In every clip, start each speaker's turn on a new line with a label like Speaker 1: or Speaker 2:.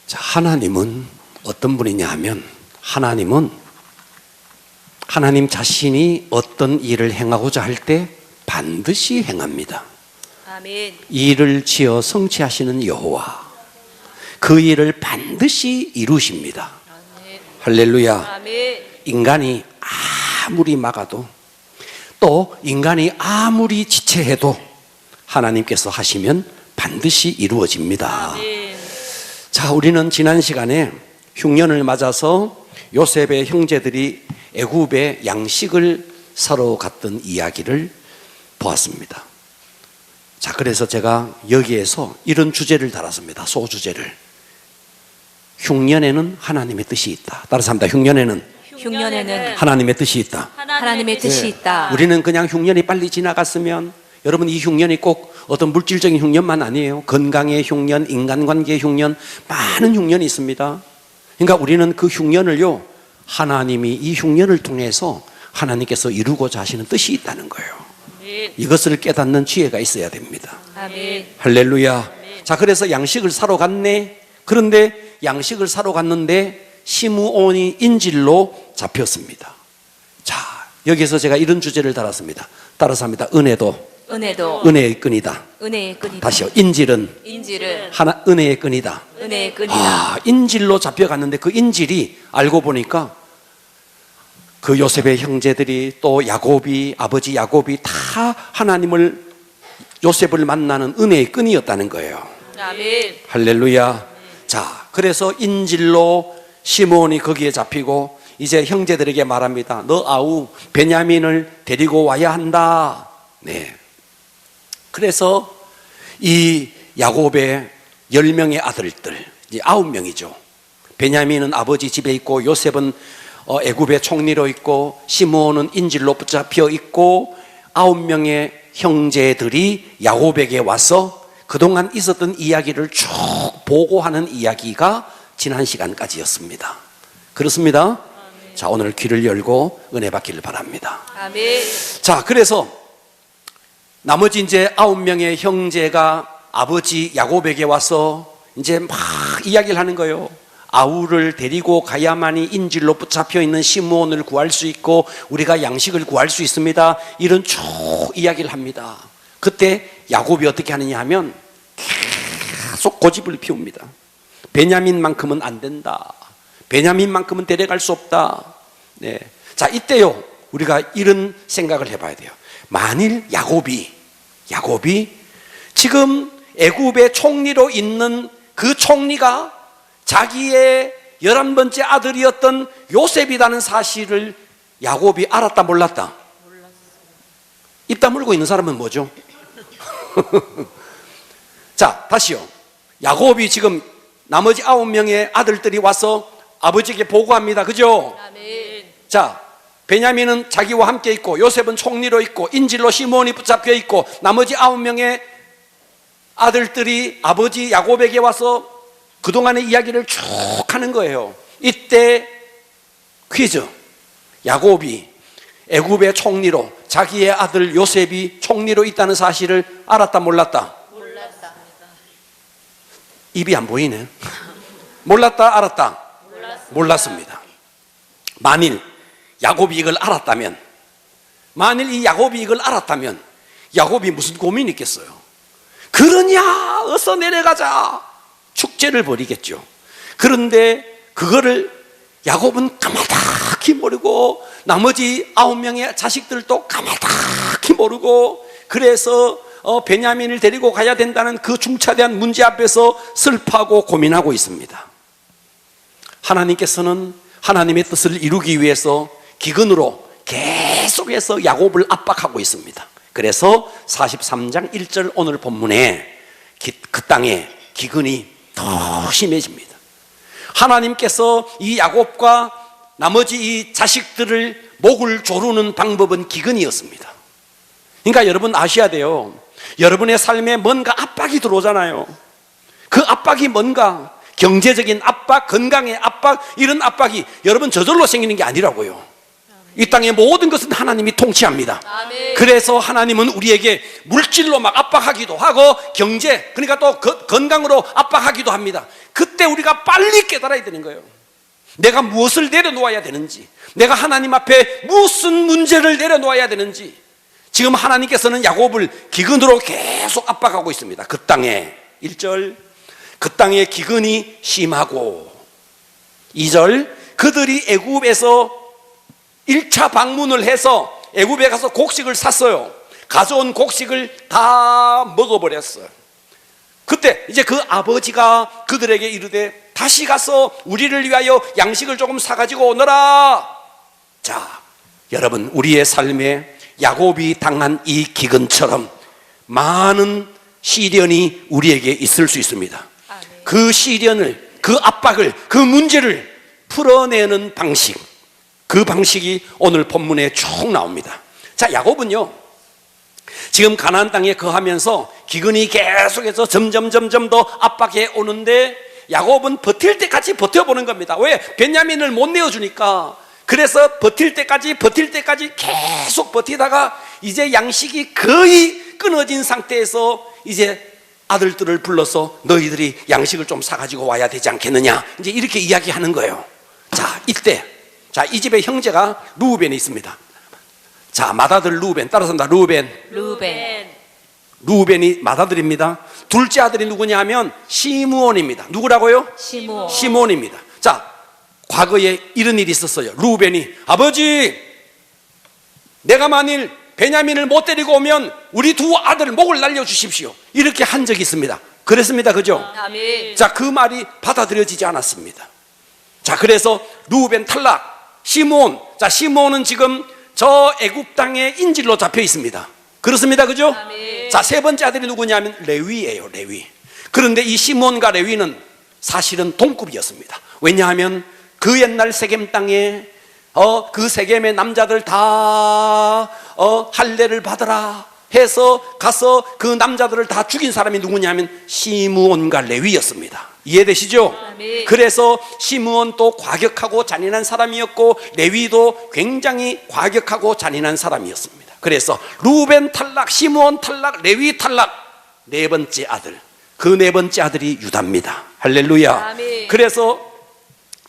Speaker 1: 자, 하나님은 어떤 분이냐 하면 하나님 자신이 어떤 일을 행하고자 할 때 반드시 행합니다.
Speaker 2: 아멘.
Speaker 1: 일을 지어 성취하시는 여호와, 그 일을 반드시 이루십니다.
Speaker 2: 아멘.
Speaker 1: 할렐루야.
Speaker 2: 아멘.
Speaker 1: 인간이 아무리 막아도, 또 인간이 아무리 지체해도 하나님께서 하시면 반드시 이루어집니다.
Speaker 2: 아멘.
Speaker 1: 자, 우리는 지난 시간에 흉년을 맞아서 요셉의 형제들이 애굽에 양식을 사러 갔던 이야기를 보았습니다. 자, 그래서 제가 여기에서 이런 주제를 달았습니다. 소주제를. 흉년에는 하나님의 뜻이 있다. 따라서 합니다. 흉년에는 하나님의 뜻이 있다.
Speaker 2: 하나님의 뜻이 있다.
Speaker 1: 우리는 그냥 흉년이 빨리 지나갔으면, 여러분, 이 흉년이 꼭 어떤 물질적인 흉년만 아니에요. 건강의 흉년, 인간관계의 흉년, 많은 흉년이 있습니다. 그러니까 우리는 그 흉년을요, 하나님이 이 흉년을 통해서 하나님께서 이루고자 하시는 뜻이 있다는 거예요.
Speaker 2: 아멘.
Speaker 1: 이것을 깨닫는 지혜가 있어야 됩니다.
Speaker 2: 아멘.
Speaker 1: 할렐루야. 자, 그래서 양식을 사러 갔네. 그런데 양식을 사러 갔는데 시므온이 인질로 잡혔습니다. 자, 여기서 제가 이런 주제를 달았습니다. 따라서 합니다. 은혜의 끈이다.
Speaker 2: 은혜의 끈이다.
Speaker 1: 다시요. 인질은 은혜의 끈이다.
Speaker 2: 은혜의 끈이다.
Speaker 1: 아, 인질로 잡혀갔는데 그 인질이 알고 보니까 그 요셉의 형제들이, 또 야곱이, 아버지 야곱이 다 하나님을, 요셉을 만나는 은혜의 끈이었다는 거예요.
Speaker 2: 아멘.
Speaker 1: 할렐루야. 자, 그래서 인질로 시므온이 거기에 잡히고 이제 형제들에게 말합니다. 너 아우 베냐민을 데리고 와야 한다. 네. 그래서 이 야곱의 10명의 아들들, 이제 9명이죠. 베냐민은 아버지 집에 있고, 요셉은 애굽의 총리로 있고, 시므온은 인질로 붙잡혀 있고, 9명의 형제들이 야곱에게 와서 그동안 있었던 이야기를 쭉 보고하는 이야기가 지난 시간까지였습니다. 그렇습니다?
Speaker 2: 아멘.
Speaker 1: 자, 오늘 귀를 열고 은혜 받기를 바랍니다.
Speaker 2: 아멘.
Speaker 1: 자, 그래서 나머지 이제 9명의 형제가 아버지 야곱에게 와서 이제 막 이야기를 하는 거예요. 아우를 데리고 가야만이 인질로 붙잡혀 있는 시므온을 구할 수 있고 우리가 양식을 구할 수 있습니다. 이런 쭉 이야기를 합니다. 그때 야곱이 어떻게 하느냐 하면 계속 고집을 피웁니다. 베냐민만큼은 안 된다. 베냐민만큼은 데려갈 수 없다. 네. 자, 이때요, 우리가 이런 생각을 해봐야 돼요. 만일 야곱이 지금 애굽의 총리로 있는 그 총리가 자기의 11번째 아들이었던 요셉이라는 사실을 야곱이 알았다 몰랐다? 입 다물고 있는 사람은 뭐죠? 자, 다시요. 야곱이 지금 나머지 9명의 아들들이 와서 아버지에게 보고합니다. 그죠?
Speaker 2: 아멘.
Speaker 1: 자, 베냐민은 자기와 함께 있고, 요셉은 총리로 있고, 인질로 시므온이 붙잡혀 있고, 나머지 9명의 아들들이 아버지 야곱에게 와서 그동안의 이야기를 쭉 하는 거예요. 이때 퀴즈. 야곱이 애굽의 총리로, 자기의 아들 요셉이 총리로 있다는 사실을 알았다 몰랐다?
Speaker 2: 몰랐다.
Speaker 1: 입이 안 보이네. 몰랐다 알았다? 몰랐습니다. 만일 야곱이 이걸 알았다면, 만일 이 야곱이 이걸 알았다면 야곱이 무슨 고민이 있겠어요? 그러냐, 어서 내려가자, 축제를 벌이겠죠. 그런데 그거를 야곱은 까마득히 모르고, 나머지 9명의 자식들도 까마득히 모르고, 그래서 베냐민을 데리고 가야 된다는 그 중차대한 문제 앞에서 슬퍼하고 고민하고 있습니다. 하나님께서는 하나님의 뜻을 이루기 위해서 기근으로 계속해서 야곱을 압박하고 있습니다. 그래서 43장 1절 오늘 본문에 그 땅에 기근이 더 심해집니다. 하나님께서 이 야곱과 나머지 이 자식들을 목을 조르는 방법은 기근이었습니다. 그러니까 여러분 아셔야 돼요. 여러분의 삶에 뭔가 압박이 들어오잖아요. 그 압박이 뭔가, 경제적인 압박, 건강의 압박, 이런 압박이 여러분 저절로 생기는 게 아니라고요. 이 땅의 모든 것은 하나님이 통치합니다.
Speaker 2: 아멘.
Speaker 1: 그래서 하나님은 우리에게 물질로 막 압박하기도 하고, 경제, 그러니까 또 건강으로 압박하기도 합니다. 그때 그때 우리가 빨리 깨달아야 되는 거예요. 내가 무엇을 내려놓아야 되는지, 내가 하나님 앞에 무슨 문제를 내려놓아야 되는지. 지금 하나님께서는 야곱을 기근으로 계속 압박하고 있습니다. 그 땅에 1절, 그 땅에 기근이 심하고, 2절, 그들이 애굽에서 1차 방문을 해서 애굽에 가서 곡식을 샀어요. 가져온 곡식을 다 먹어버렸어요. 그때 이제 그 아버지가 그들에게 이르되 다시 가서 우리를 위하여 양식을 조금 사가지고 오너라. 자, 여러분, 우리의 삶에 야곱이 당한 이 기근처럼 많은 시련이 우리에게 있을 수 있습니다. 그 시련을, 그 압박을, 그 문제를 풀어내는 방식, 그 방식이 오늘 본문에 쭉 나옵니다. 자, 야곱은요, 지금 가나안 땅에 거하면서 기근이 계속해서 점점 더 압박해 오는데 야곱은 버틸 때까지 버텨보는 겁니다. 왜? 베냐민을 못 내어주니까. 그래서 버틸 때까지 계속 버티다가 이제 양식이 거의 끊어진 상태에서 이제 아들들을 불러서 너희들이 양식을 좀 사가지고 와야 되지 않겠느냐, 이제 이렇게 이야기하는 거예요. 자, 이때, 자, 이 집에 형제가 루벤이 있습니다. 자, 맏아들 루벤, 따라서 루벤이 맏아들입니다. 둘째 아들이 누구냐 하면 시므온입니다. 누구라고요? 시므온입니다. 자, 과거에 이런 일이 있었어요. 루벤이 아버지, 내가 만일 베냐민을 못 데리고 오면 우리 두 아들 목을 날려주십시오, 이렇게 한 적이 있습니다. 그랬습니다. 그죠?
Speaker 2: 아멘.
Speaker 1: 자, 그 말이 받아들여지지 않았습니다. 자, 그래서 루벤 탈락, 시므온. 자, 시므온은 지금 저 애굽 땅에 인질로 잡혀 있습니다. 그렇습니다. 그죠?
Speaker 2: 아멘.
Speaker 1: 자, 세 번째 아들이 누구냐면 레위예요. 레위. 그런데 이 시므온과 레위는 사실은 동급이었습니다. 왜냐하면 그 옛날 세겜 땅에 그 세겜의 남자들 다 할례를 받으라 해서 가서 그 남자들을 다 죽인 사람이 누구냐면 시므온과 레위였습니다. 이해되시죠?
Speaker 2: 아멘.
Speaker 1: 그래서 시므온도 과격하고 잔인한 사람이었고 레위도 굉장히 과격하고 잔인한 사람이었습니다. 그래서 루벤 탈락, 시므온 탈락, 레위 탈락, 네 번째 아들, 그 네 번째 아들이 유다입니다. 할렐루야.
Speaker 2: 아멘.
Speaker 1: 그래서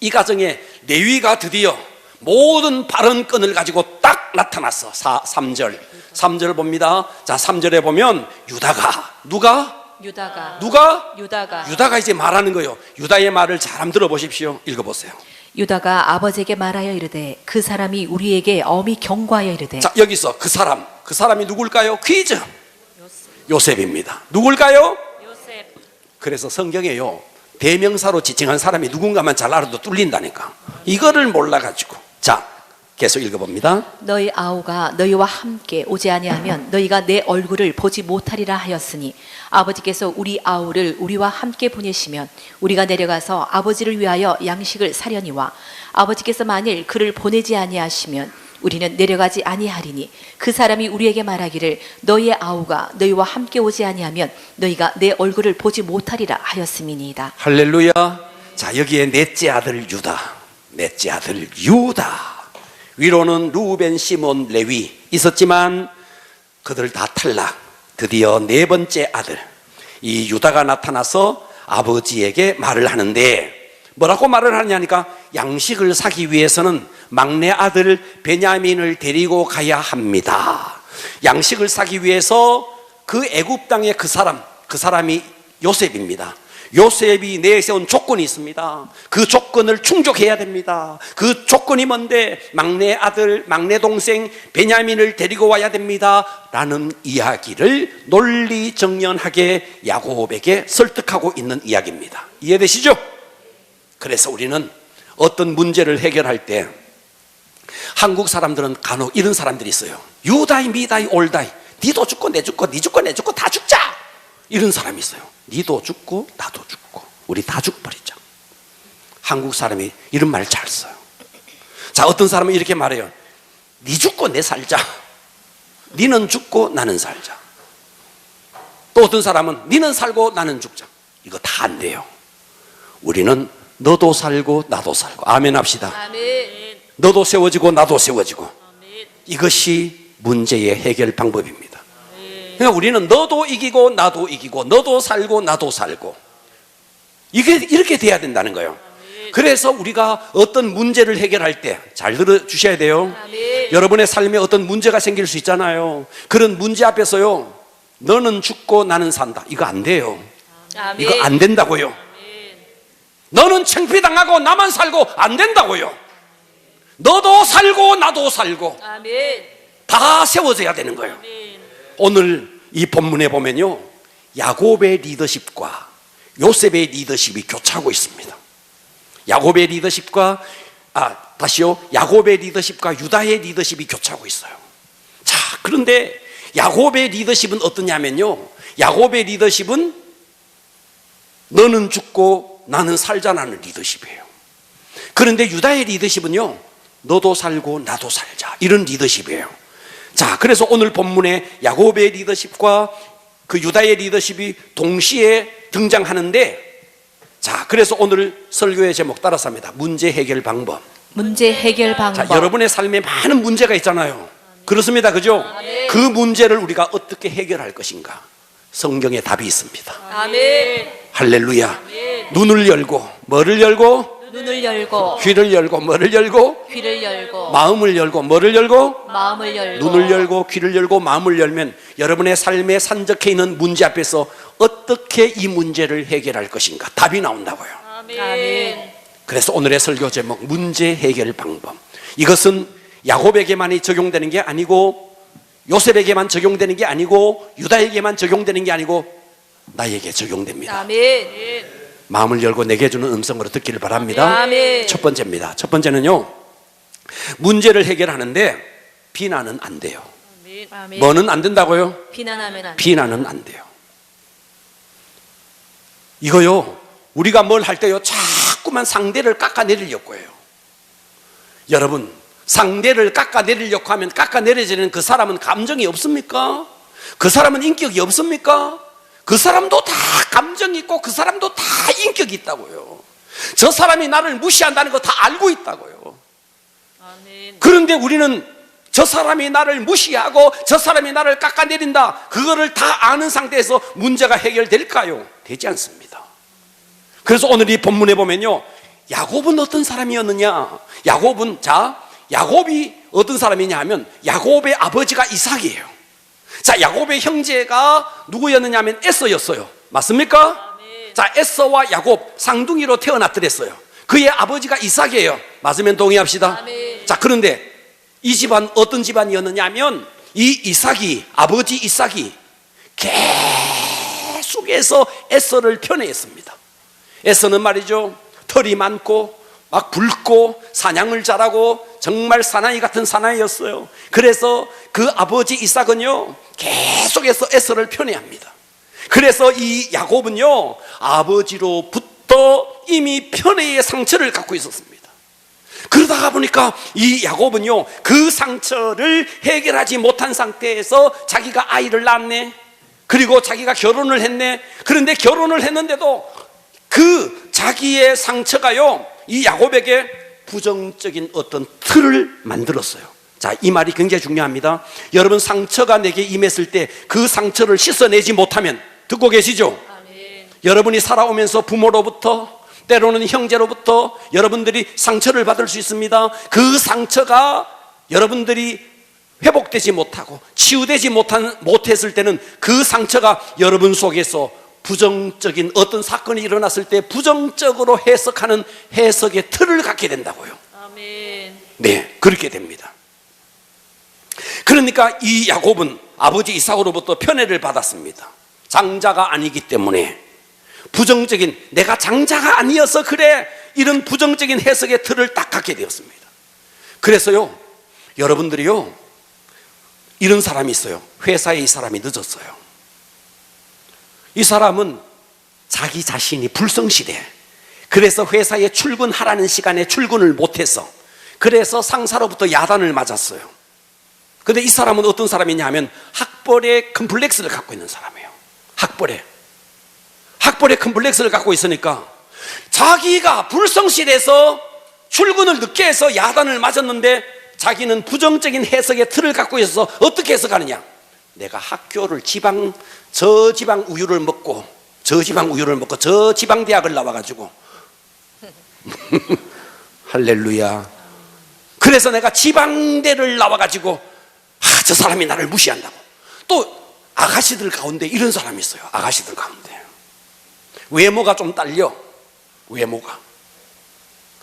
Speaker 1: 이 가정에 레위가 드디어 모든 발언권을 가지고 딱 나타났어. 3절 봅니다. 자, 3절에 보면 유다가 유다가 이제 말하는 거예요. 유다의 말을 잘 한번 들어보십시오. 읽어보세요.
Speaker 3: 유다가 아버지에게 말하여 이르되 그 사람이 우리에게 엄히 경고하여 이르되.
Speaker 1: 자, 여기서 그 사람이 누굴까요? 퀴즈. 요셉입니다. 누굴까요?
Speaker 2: 요셉.
Speaker 1: 그래서 성경에요, 대명사로 지칭한 사람이 누군가만 잘 알아도 뚫린다니까. 이거를 몰라가지고. 자, 계속 읽어봅니다.
Speaker 3: 너희 아우가 너희와 함께 오지 아니하면 너희가 내 얼굴을 보지 못하리라 하였으니 아버지께서 우리 아우를 우리와 함께 보내시면 우리가 내려가서 아버지를 위하여 양식을 사려니와 아버지께서 만일 그를 보내지 아니하시면 우리는 내려가지 아니하리니 그 사람이 우리에게 말하기를 너희의 아우가 너희와 함께 오지 아니하면 너희가 내 얼굴을 보지 못하리라 하였음이니이다.
Speaker 1: 할렐루야. 자, 여기에 넷째 아들 유다. 위로는 루벤, 시몬, 레위 있었지만 그들 다 탈락. 드디어 네 번째 아들 이 유다가 나타나서 아버지에게 말을 하는데, 뭐라고 말을 하냐니까, 양식을 사기 위해서는 막내 아들 베냐민을 데리고 가야 합니다. 양식을 사기 위해서 그 애굽 땅의 그 사람이 요셉입니다. 요셉이 내세운 조건이 있습니다. 그 조건을 충족해야 됩니다. 그 조건이 뭔데? 막내 아들, 막내 동생 베냐민을 데리고 와야 됩니다 라는 이야기를 논리정연하게 야곱에게 설득하고 있는 이야기입니다. 이해되시죠? 그래서 우리는 어떤 문제를 해결할 때 한국 사람들은 간혹 이런 사람들이 있어요. 유다이 미다이 올다이, 니도 죽고 내 죽고 니 죽고 내 죽고 다 죽자, 이런 사람이 있어요. 니도 죽고 나도 죽고 우리 다 죽어버리자. 한국 사람이 이런 말 잘 써요. 자, 어떤 사람은 이렇게 말해요. 니 죽고 내 살자, 니는 죽고 나는 살자. 또 어떤 사람은 니는 살고 나는 죽자. 이거 다 안 돼요. 우리는 너도 살고 나도 살고, 아멘 합시다.
Speaker 2: 아멘.
Speaker 1: 너도 세워지고 나도 세워지고,
Speaker 2: 아멘.
Speaker 1: 이것이 문제의 해결 방법입니다. 그러니까 우리는 너도 이기고 나도 이기고, 너도 살고 나도 살고. 이게 이렇게 돼야 된다는 거예요. 그래서 우리가 어떤 문제를 해결할 때 잘 들어주셔야 돼요.
Speaker 2: 아멘.
Speaker 1: 여러분의 삶에 어떤 문제가 생길 수 있잖아요. 그런 문제 앞에서요, 너는 죽고 나는 산다, 이거 안 돼요.
Speaker 2: 아멘.
Speaker 1: 이거 안 된다고요. 너는 창피당하고 나만 살고, 안 된다고요. 너도 살고 나도 살고
Speaker 2: 아멘.
Speaker 1: 다 세워져야 되는 거예요.
Speaker 2: 아멘.
Speaker 1: 오늘 이 본문에 보면요, 야곱의 리더십과 요셉의 리더십이 교차하고 있습니다. 야곱의 리더십과 야곱의 리더십과 유다의 리더십이 교차하고 있어요. 자, 그런데 야곱의 리더십은 어떠냐면요, 야곱의 리더십은 너는 죽고 나는 살자라는 리더십이에요. 그런데 유다의 리더십은요, 너도 살고 나도 살자, 이런 리더십이에요. 자, 그래서 오늘 본문에 야곱의 리더십과 그 유다의 리더십이 동시에 등장하는데, 자, 그래서 오늘 설교의 제목 따라서 합니다. 문제 해결 방법.
Speaker 3: 문제 해결 방법.
Speaker 1: 자, 여러분의 삶에 많은 문제가 있잖아요. 그렇습니다. 그죠? 그 문제를 우리가 어떻게 해결할 것인가? 성경에 답이 있습니다.
Speaker 2: 아멘.
Speaker 1: 할렐루야. 눈을 열고, 뭐를 열고?
Speaker 3: 눈을 열고
Speaker 1: 귀를 열고, 뭐를 열고?
Speaker 3: 귀를 열고
Speaker 1: 마음을 열고, 뭐를 열고?
Speaker 3: 마음을 열고
Speaker 1: 눈을 열고 귀를 열고 마음을 열면 여러분의 삶에 산적해 있는 문제 앞에서 어떻게 이 문제를 해결할 것인가? 답이 나온다고요.
Speaker 2: 아멘.
Speaker 1: 그래서 오늘의 설교 제목, 문제 해결 방법. 이것은 야곱에게만이 적용되는 게 아니고, 요셉에게만 적용되는 게 아니고, 유다에게만 적용되는 게 아니고, 나에게 적용됩니다.
Speaker 2: 아멘.
Speaker 1: 마음을 열고 내게 주는 음성으로 듣기를 바랍니다.
Speaker 2: 아멘.
Speaker 1: 첫 번째입니다. 첫 번째는요, 문제를 해결하는데 비난은 안 돼요.
Speaker 2: 아멘.
Speaker 1: 뭐는 안 된다고요?
Speaker 3: 비난하면 안 돼.
Speaker 1: 비난은 안 돼요. 이거요, 우리가 뭘 할 때요, 자꾸만 상대를 깎아내리려고 해요. 여러분, 상대를 깎아내리려고 하면 깎아내려지는 그 사람은 감정이 없습니까? 그 사람은 인격이 없습니까? 그 사람도 다 감정이 있고 그 사람도 다 인격이 있다고요. 저 사람이 나를 무시한다는 거 다 알고 있다고요.
Speaker 2: 아멘.
Speaker 1: 그런데 우리는 저 사람이 나를 무시하고 저 사람이 나를 깎아내린다, 그거를 다 아는 상태에서 문제가 해결될까요? 되지 않습니다. 그래서 오늘 이 본문에 보면요, 야곱은 어떤 사람이었느냐? 야곱이 어떤 사람이냐 하면 야곱의 아버지가 이삭이에요. 자, 야곱의 형제가 누구였느냐 하면 에서였어요. 맞습니까?
Speaker 2: 아멘.
Speaker 1: 자, 에서와 야곱 쌍둥이로 태어났더랬어요. 그의 아버지가 이삭이에요. 맞으면 동의합시다.
Speaker 2: 아멘.
Speaker 1: 자, 그런데 이 집안 어떤 집안이었느냐 하면, 이 이삭이, 아버지 이삭이 계속해서 에서를 편애했습니다. 에서는 말이죠, 털이 많고 막 붉고 사냥을 잘하고 정말 사나이 같은 사나이였어요. 그래서 그 아버지 이삭은요, 계속해서 에서를 편애합니다. 그래서 이 야곱은요, 아버지로부터 이미 편애의 상처를 갖고 있었습니다. 그러다가 보니까 이 야곱은요, 그 상처를 해결하지 못한 상태에서 자기가 아이를 낳았네, 그리고 자기가 결혼을 했네. 그런데 결혼을 했는데도 그 자기의 상처가요, 이 야곱에게 부정적인 어떤 틀을 만들었어요. 자, 이 말이 굉장히 중요합니다. 여러분, 상처가 내게 임했을 때 그 상처를 씻어내지 못하면, 듣고 계시죠?
Speaker 2: 아멘.
Speaker 1: 여러분이 살아오면서 부모로부터, 때로는 형제로부터 여러분들이 상처를 받을 수 있습니다. 그 상처가 여러분들이 회복되지 못하고 치유되지 못했을 때는 그 상처가 여러분 속에서 부정적인 어떤 사건이 일어났을 때 부정적으로 해석하는 해석의 틀을 갖게 된다고요.
Speaker 2: 아멘.
Speaker 1: 네, 그렇게 됩니다. 그러니까 이 야곱은 아버지 이삭으로부터 편애를 받았습니다. 장자가 아니기 때문에 부정적인, 내가 장자가 아니어서 그래, 이런 부정적인 해석의 틀을 딱 갖게 되었습니다. 그래서요, 여러분들이요, 이런 사람이 있어요. 회사에 이 사람이 늦었어요. 이 사람은 자기 자신이 불성실해. 그래서 회사에 출근하라는 시간에 출근을 못해서, 그래서 상사로부터 야단을 맞았어요. 근데 이 사람은 어떤 사람이냐 하면 학벌의 컴플렉스를 갖고 있는 사람이에요. 학벌의 컴플렉스를 갖고 있으니까 자기가 불성실해서 출근을 늦게 해서 야단을 맞았는데 자기는 부정적인 해석의 틀을 갖고 있어서 어떻게 해석하느냐? 내가 학교를 저 지방 우유를 먹고 저지방 우유를 먹고 저지방 대학을 나와가지고 할렐루야. 그래서 내가 지방대를 나와가지고 저 사람이 나를 무시한다고. 또 아가씨들 가운데 이런 사람이 있어요. 아가씨들 가운데 외모가 좀 딸려. 외모가.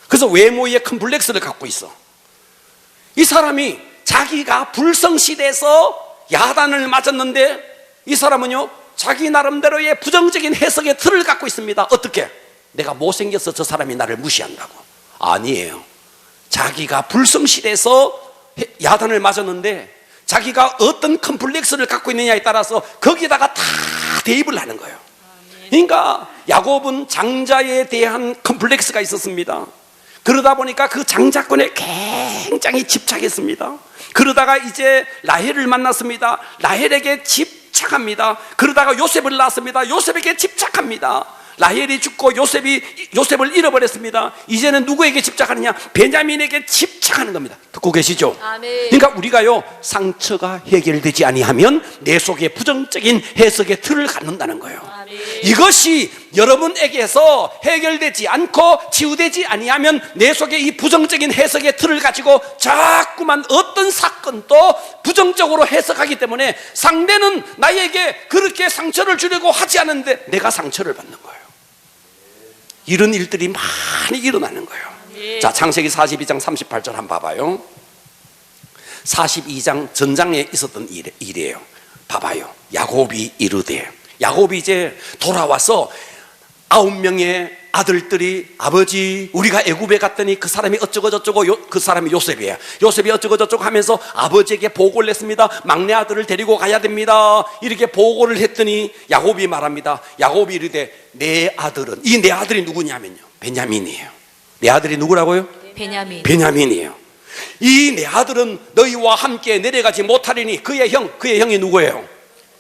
Speaker 1: 그래서 외모에 컴플렉스를 갖고 있어. 이 사람이 자기가 불성실해서 야단을 맞았는데 이 사람은요 자기 나름대로의 부정적인 해석의 틀을 갖고 있습니다. 어떻게? 내가 못생겨서 저 사람이 나를 무시한다고. 아니에요. 자기가 불성실해서 야단을 맞았는데 자기가 어떤 컴플렉스를 갖고 있느냐에 따라서 거기다가 다 대입을 하는 거예요. 그러니까 야곱은 장자에 대한 컴플렉스가 있었습니다. 그러다 보니까 그 장자권에 굉장히 집착했습니다. 그러다가 이제 라헬을 만났습니다. 라헬에게 집착합니다. 그러다가 요셉을 낳았습니다. 요셉에게 집착합니다. 라헬이 죽고 요셉을 잃어버렸습니다. 이제는 누구에게 집착하느냐? 베냐민에게 집착하는 겁니다. 듣고 계시죠?
Speaker 2: 아멘.
Speaker 1: 그러니까 우리가요 상처가 해결되지 아니하면 내 속에 부정적인 해석의 틀을 갖는다는 거예요.
Speaker 2: 아멘.
Speaker 1: 이것이 여러분에게서 해결되지 않고 치유되지 아니하면 내 속에 이 부정적인 해석의 틀을 가지고 자꾸만 어떤 사건도 부정적으로 해석하기 때문에 상대는 나에게 그렇게 상처를 주려고 하지 않는데 내가 상처를 받는 거예요. 이런 일들이 많이 일어나는 거예요. 자, 창세기 42장 38절 한번 봐봐요. 42장 전장에 있었던 일이에요. 봐봐요. 야곱이 이르되, 야곱이 이제 돌아와서 9명의 아들들이 아버지 우리가 애굽에 갔더니 그 사람이 어쩌고 저쩌고 그 사람이 요셉이에요. 요셉이 어쩌고 저쩌고 하면서 아버지에게 보고를 했습니다. 막내 아들을 데리고 가야 됩니다. 이렇게 보고를 했더니 야곱이 말합니다. 야곱이 이르되 내 아들은, 이 내 아들이 누구냐면요 베냐민이에요. 내 아들이 누구라고요?
Speaker 3: 베냐민.
Speaker 1: 베냐민이에요. 이 내 아들은 너희와 함께 내려가지 못하리니 그의 형이 누구예요?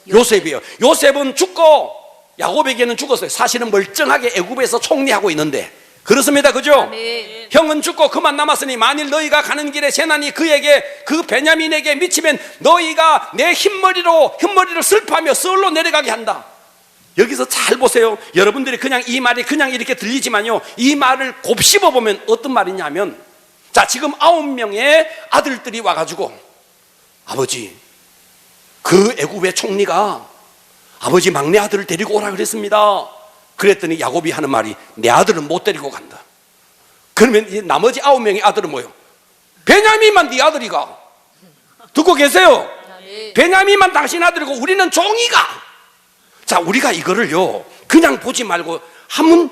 Speaker 1: 요셉이에요. 요셉은 죽고 야곱에게는 죽었어요. 사실은 멀쩡하게 애굽에서 총리하고 있는데 그렇습니다. 그죠?
Speaker 2: 아멘.
Speaker 1: 형은 죽고 그만 남았으니 만일 너희가 가는 길에 재난이 그에게, 그 베냐민에게 미치면 너희가 내 흰머리를 슬퍼하며 서울로 내려가게 한다. 여기서 잘 보세요. 여러분들이 그냥 이 말이 그냥 이렇게 들리지만요 이 말을 곱씹어 보면 어떤 말이냐면, 자 지금 9명의 아들들이 와가지고 아버지 그 애굽의 총리가 아버지 막내 아들을 데리고 오라 그랬습니다. 그랬더니 야곱이 하는 말이 내 아들은 못 데리고 간다. 그러면 이 나머지 9명의 아들은 뭐예요? 베냐민만 네 아들이가. 듣고 계세요?
Speaker 2: 아멘.
Speaker 1: 베냐민만 당신 아들이고 우리는 종이가. 자, 우리가 이거를요 그냥 보지 말고 한번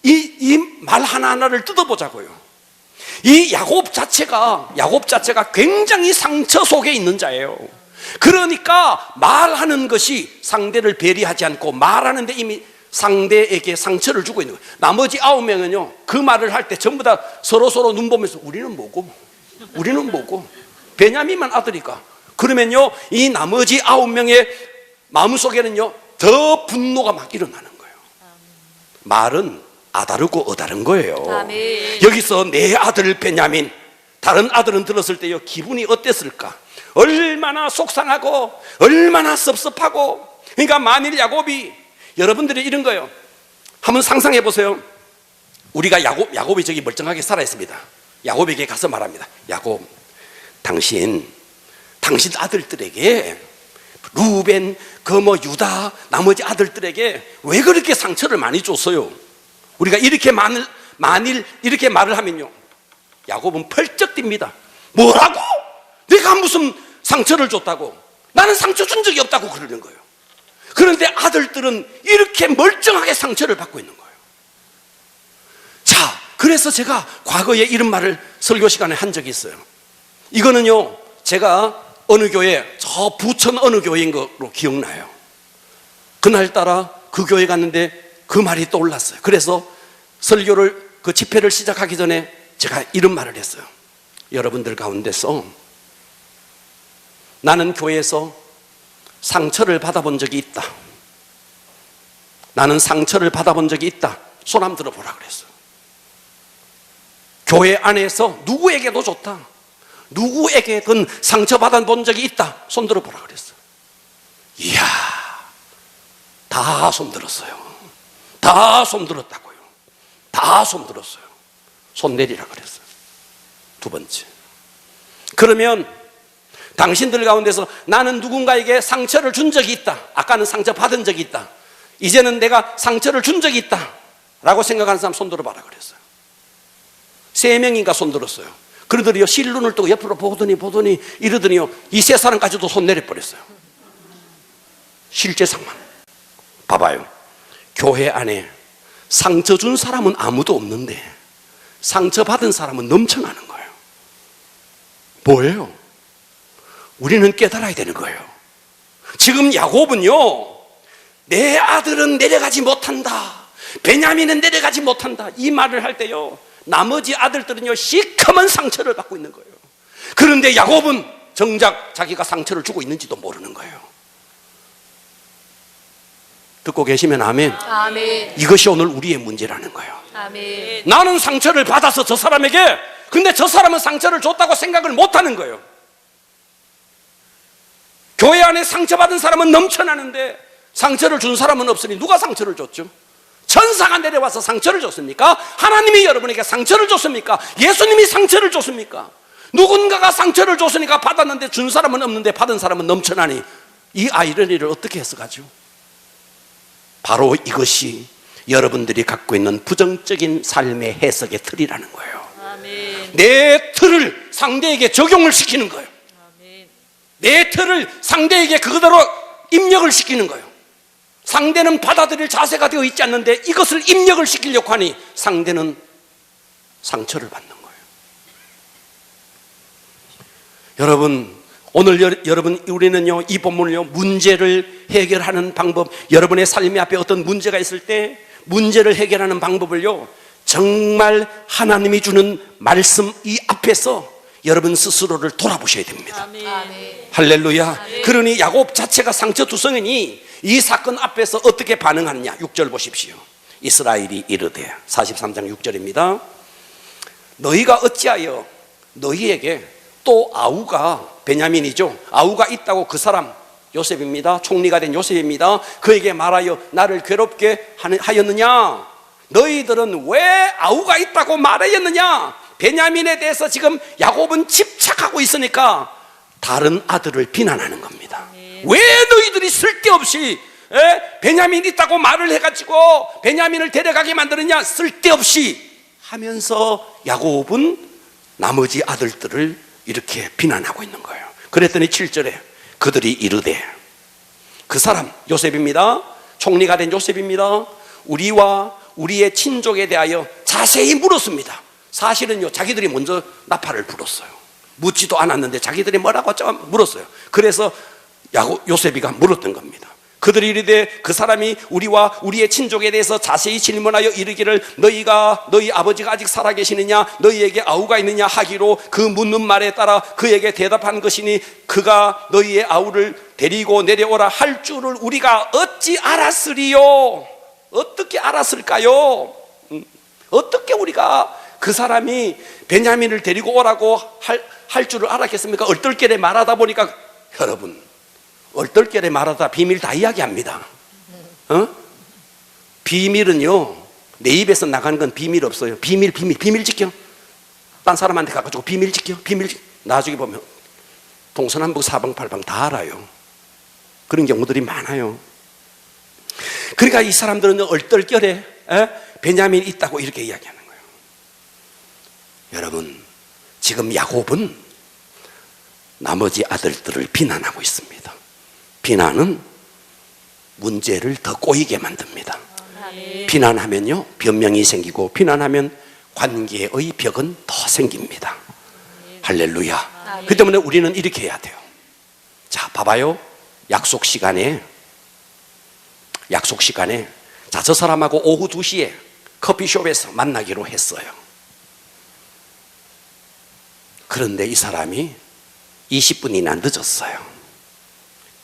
Speaker 1: 이 말 하나하나를 뜯어보자고요. 이 야곱 자체가 굉장히 상처 속에 있는 자예요. 그러니까 말하는 것이 상대를 배려하지 않고 말하는데 이미 상대에게 상처를 주고 있는 거예요. 나머지 9명은요 그 말을 할 때 전부 다 서로 눈 보면서 우리는 뭐고 베냐민만 아들이니까. 그러면요 이 나머지 9명의 마음속에는요 더 분노가 막 일어나는 거예요. 말은 아다르고 어다른 거예요.
Speaker 2: 아멘.
Speaker 1: 여기서 내 아들 베냐민, 다른 아들은 들었을 때요 기분이 어땠을까? 얼마나 속상하고 얼마나 섭섭하고. 그러니까 만일 야곱이, 여러분들이 이런 거예요. 한번 상상해 보세요. 우리가 야곱이 저기 멀쩡하게 살아 있습니다. 야곱에게 가서 말합니다. 야곱, 당신 아들들에게 루벤, 유다, 나머지 아들들에게 왜 그렇게 상처를 많이 줬어요? 우리가 이렇게 만일 이렇게 말을 하면요 야곱은 펄쩍 뜁니다. 뭐라고? 내가 무슨 상처를 줬다고? 나는 상처 준 적이 없다고 그러는 거예요. 그런데 아들들은 이렇게 멀쩡하게 상처를 받고 있는 거예요. 자, 그래서 제가 과거에 이런 말을 설교 시간에 한 적이 있어요. 이거는요 제가 어느 교회, 저 부천 어느 교회인 거로 기억나요. 그날따라 그 교회 갔는데 그 말이 떠올랐어요. 그래서 설교를, 그 집회를 시작하기 전에 제가 이런 말을 했어요. 여러분들 가운데서 나는 교회에서 상처를 받아본 적이 있다. 나는 상처를 받아본 적이 있다. 손 한번 들어보라 그랬어요. 교회 안에서 누구에게도 좋다. 누구에게든 상처받아 본 적이 있다. 손 들어보라 그랬어요. 이야, 다 손 들었어요. 다 손들었다고요. 다 손들었어요. 손 내리라 그랬어요. 두 번째. 그러면 당신들 가운데서 나는 누군가에게 상처를 준 적이 있다. 아까는 상처 받은 적이 있다. 이제는 내가 상처를 준 적이 있다 라고 생각하는 사람 손 들어봐라 그랬어요. 3명인가 손 들었어요. 그러더니요 실눈을 뜨고 옆으로 보더니 이러더니요 이 3사람까지도 손 내려버렸어요. 실제 상황 봐봐요. 교회 안에 상처 준 사람은 아무도 없는데 상처 받은 사람은 넘쳐나는 거예요. 뭐예요? 우리는 깨달아야 되는 거예요. 지금 야곱은요 내 아들은 내려가지 못한다, 베냐민은 내려가지 못한다 이 말을 할 때요 나머지 아들들은요 시커먼 상처를 받고 있는 거예요. 그런데 야곱은 정작 자기가 상처를 주고 있는지도 모르는 거예요. 듣고 계시면 아멘.
Speaker 2: 아멘.
Speaker 1: 이것이 오늘 우리의 문제라는 거예요.
Speaker 2: 아멘.
Speaker 1: 나는 상처를 받아서 저 사람에게, 근데 저 사람은 상처를 줬다고 생각을 못하는 거예요. 교회 안에 상처받은 사람은 넘쳐나는데 상처를 준 사람은 없으니 누가 상처를 줬죠? 천사가 내려와서 상처를 줬습니까? 하나님이 여러분에게 상처를 줬습니까? 예수님이 상처를 줬습니까? 누군가가 상처를 줬으니까 받았는데 준 사람은 없는데 받은 사람은 넘쳐나니 이 아이러니를 어떻게 해석하죠? 바로 이것이 여러분들이 갖고 있는 부정적인 삶의 해석의 틀이라는 거예요.
Speaker 2: 아멘.
Speaker 1: 내 틀을 상대에게 적용을 시키는 거예요.
Speaker 2: 아멘.
Speaker 1: 내 틀을 상대에게 그대로 입력을 시키는 거예요. 상대는 받아들일 자세가 되어 있지 않는데 이것을 입력을 시키려고 하니 상대는 상처를 받는 거예요. 여러분, 오늘 여러분 우리는요 이 본문을요 문제를 해결하는 방법, 여러분의 삶의 앞에 어떤 문제가 있을 때 문제를 해결하는 방법을요 정말 하나님이 주는 말씀 이 앞에서 여러분 스스로를 돌아보셔야 됩니다.
Speaker 2: 아멘.
Speaker 1: 할렐루야. 그러니 야곱 자체가 상처투성이니 이 사건 앞에서 어떻게 반응하느냐. 6절 보십시오. 이스라엘이 이르되 43장 6절입니다. 너희가 어찌하여 너희에게 또 아우가, 베냐민이죠, 아우가 있다고 그 사람 요셉입니다. 총리가 된 요셉입니다. 그에게 말하여 나를 괴롭게 하였느냐. 너희들은 왜 아우가 있다고 말하였느냐. 베냐민에 대해서 지금 야곱은 집착하고 있으니까 다른 아들을 비난하는 겁니다. 왜 너희들이 쓸데없이 베냐민 있다고 말을 해가지고 베냐민을 데려가게 만드느냐. 쓸데없이 하면서 야곱은 나머지 아들들을 이렇게 비난하고 있는 거예요. 그랬더니 7절에 그들이 이르되, 그 사람 요셉입니다. 총리가 된 요셉입니다. 우리와 우리의 친족에 대하여 자세히 물었습니다. 사실은요 자기들이 먼저 나팔을 불었어요. 묻지도 않았는데 자기들이 뭐라고 물었어요. 그래서 요셉이가 물었던 겁니다. 그들이 이르되 그 사람이 우리와 우리의 친족에 대해서 자세히 질문하여 이르기를 너희 아버지가 아직 살아계시느냐, 너희에게 아우가 있느냐 하기로 그 묻는 말에 따라 그에게 대답한 것이니 그가 너희의 아우를 데리고 내려오라 할 줄을 우리가 어찌 알았으리요. 어떻게 알았을까요? 어떻게 우리가 그 사람이 베냐민을 데리고 오라고 할 줄을 알았겠습니까? 얼떨결에 말하다 보니까, 여러분 얼떨결에 말하다 비밀 다 이야기합니다. 비밀은요 내 입에서 나가는 건 비밀 없어요. 비밀 지켜. 딴 사람한테 가가지고 비밀 지켜. 나중에 보면 동서남북 사방팔방 다 알아요. 그런 경우들이 많아요. 그러니까 이 사람들은 얼떨결에 베냐민이 있다고 이렇게 이야기하는 거예요. 여러분, 지금 야곱은 나머지 아들들을 비난하고 있습니다. 비난은 문제를 더 꼬이게 만듭니다. 비난하면요 변명이 생기고, 비난하면 관계의 벽은 더 생깁니다. 할렐루야. 그 때문에 우리는 이렇게 해야 돼요. 자, 봐봐요. 약속 시간에 자, 저 사람하고 오후 2시에 커피숍에서 만나기로 했어요. 그런데 이 사람이 20분이나 늦었어요.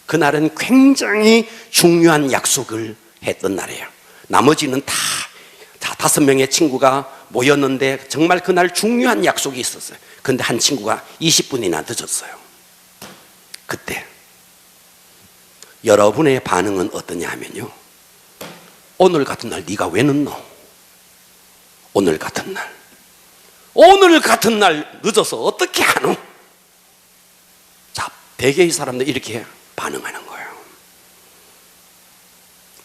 Speaker 1: 그날은 굉장히 중요한 약속을 했던 날이에요. 나머지는 다 5명의 친구가 모였는데 정말 그날 중요한 약속이 있었어요. 그런데 한 친구가 20분이나 늦었어요. 그때 여러분의 반응은 어떠냐 하면요, 오늘 같은 날 네가 왜 늦노? 오늘 같은 날. 오늘 같은 날 늦어서 어떻게 하노? 자, 대개의 사람들 이렇게 반응하는 거예요.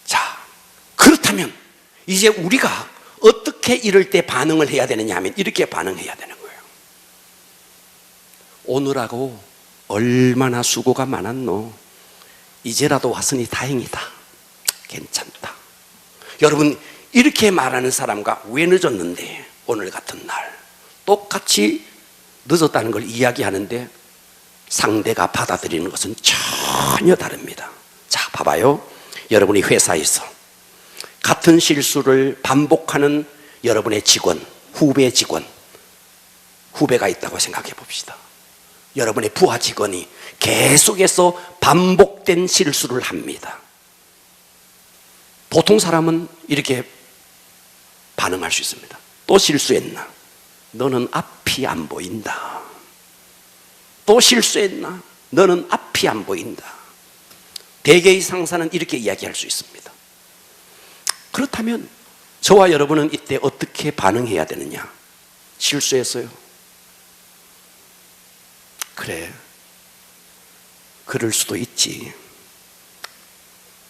Speaker 1: 자, 그렇다면 이제 우리가 어떻게 이럴 때 반응을 해야 되느냐 하면 이렇게 반응해야 되는 거예요. 오늘하고 얼마나 수고가 많았노? 이제라도 왔으니 다행이다. 괜찮다. 여러분, 이렇게 말하는 사람과 왜 늦었는데 오늘 같은 날 똑같이 늦었다는 걸 이야기하는데 상대가 받아들이는 것은 전혀 다릅니다. 자, 봐봐요. 여러분이 회사에서 같은 실수를 반복하는 여러분의 직원, 후배 직원, 후배가 있다고 생각해 봅시다. 여러분의 부하 직원이 계속해서 반복된 실수를 합니다. 보통 사람은 이렇게 반응할 수 있습니다. 또 실수했나? 너는 앞이 안 보인다. 또 실수했나? 너는 앞이 안 보인다. 대개의 상사는 이렇게 이야기할 수 있습니다. 그렇다면 저와 여러분은 이때 어떻게 반응해야 되느냐? 실수했어요. 그래, 그럴 수도 있지.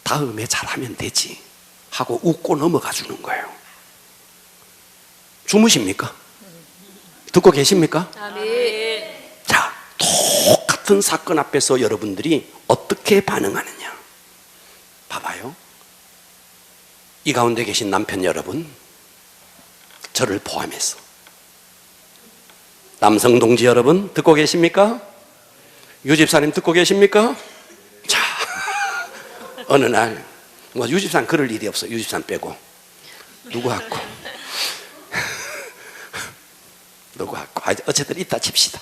Speaker 1: 다음에 잘하면 되지 하고 웃고 넘어가 주는 거예요. 주무십니까? 듣고 계십니까?
Speaker 2: 아멘.
Speaker 1: 자, 똑같은 사건 앞에서 여러분들이 어떻게 반응하느냐? 봐봐요. 이 가운데 계신 남편 여러분, 저를 포함해서 남성 동지 여러분 듣고 계십니까? 유 집사님 듣고 계십니까? 자, 어느 날 뭐 유 집사님 그럴 일이 없어. 유 집사님 빼고 누구하고 누구하고 어쨌든 이따 칩시다.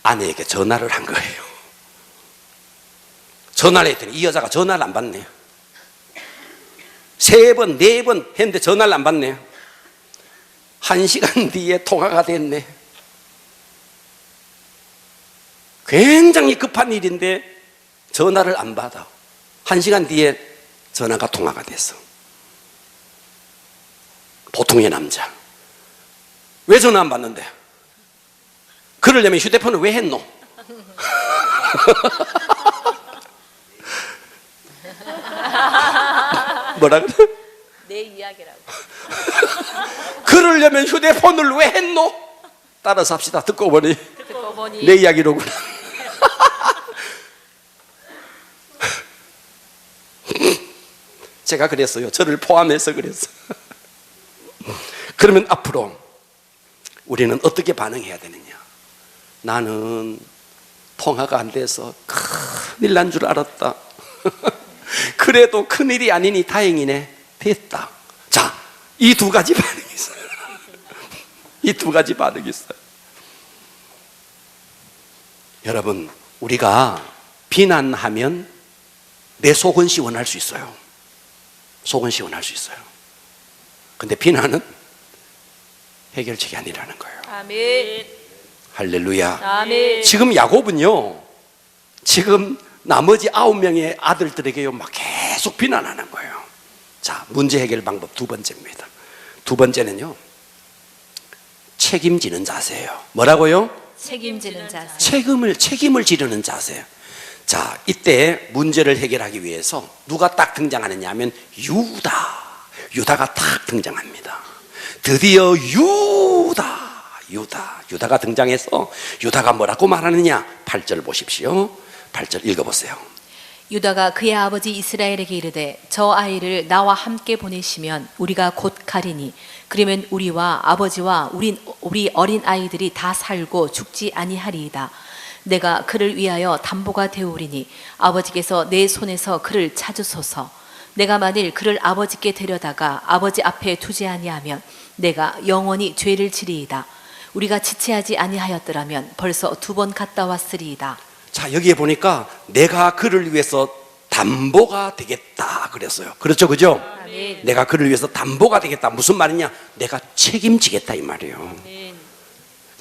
Speaker 1: 아내에게 전화를 한 거예요. 전화를 했더니 이 여자가 전화를 안 받네요. 3번, 4번 했는데 전화를 안 받네요. 1시간 뒤에 통화가 됐네. 굉장히 급한 일인데 전화를 안 받아. 1시간 뒤에 전화가 통화가 됐어. 보통의 남자. 왜 전화 안 받는데? 그러려면 휴대폰을 왜 했노? 뭐라 그래?
Speaker 2: 내 이야기라고.
Speaker 1: 그러려면 휴대폰을 왜 했노? 따라서 합시다. 듣고 보니
Speaker 2: 듣고 보니
Speaker 1: 내 이야기로구나. 제가 그랬어요. 저를 포함해서 그랬어요. 그러면 앞으로 우리는 어떻게 반응해야 되느냐? 나는 통화가 안 돼서 큰일 난 줄 알았다. 그래도 큰일이 아니니 다행이네. 됐다. 자, 이 두 가지 반응이 있어요. 이 두 가지 반응이 있어요. 여러분, 우리가 비난하면 내 속은 시원할 수 있어요. 속은 시원할 수 있어요. 근데 비난은 해결책이 아니라는 거예요.
Speaker 2: 아멘.
Speaker 1: 할렐루야.
Speaker 2: 아멘.
Speaker 1: 지금 야곱은요, 지금 나머지 9명의 아들들에게요 막 계속 비난하는 거예요. 자, 문제 해결 방법 두 번째입니다. 두 번째는요, 책임지는 자세예요. 뭐라고요?
Speaker 3: 책임지는 자세.
Speaker 1: 책임을 지르는 자세예요. 자, 이때 문제를 해결하기 위해서 누가 딱 등장하느냐 하면 유다가 딱 등장합니다. 드디어 유다가 등장해서 유다가 뭐라고 말하느냐? 8절 보십시오. 8절 읽어보세요.
Speaker 3: 유다가 그의 아버지 이스라엘에게 이르되 저 아이를 나와 함께 보내시면 우리가 곧 가리니 그러면 우리와 아버지와 우리 어린 아이들이 다 살고 죽지 아니하리이다. 내가 그를 위하여 담보가 되오리니 아버지께서 내 손에서 그를 찾으소서. 내가 만일 그를 아버지께 데려다가 아버지 앞에 두지 아니하면 내가 영원히 죄를 지리이다. 우리가 지체하지 아니하였더라면 벌써 2번 갔다 왔으리이다.
Speaker 1: 자, 여기에 보니까 내가 그를 위해서 담보가 되겠다 그랬어요. 그렇죠, 그죠?
Speaker 2: 아멘.
Speaker 1: 내가 그를 위해서 담보가 되겠다. 무슨 말이냐? 내가 책임지겠다 이 말이에요.
Speaker 2: 아멘.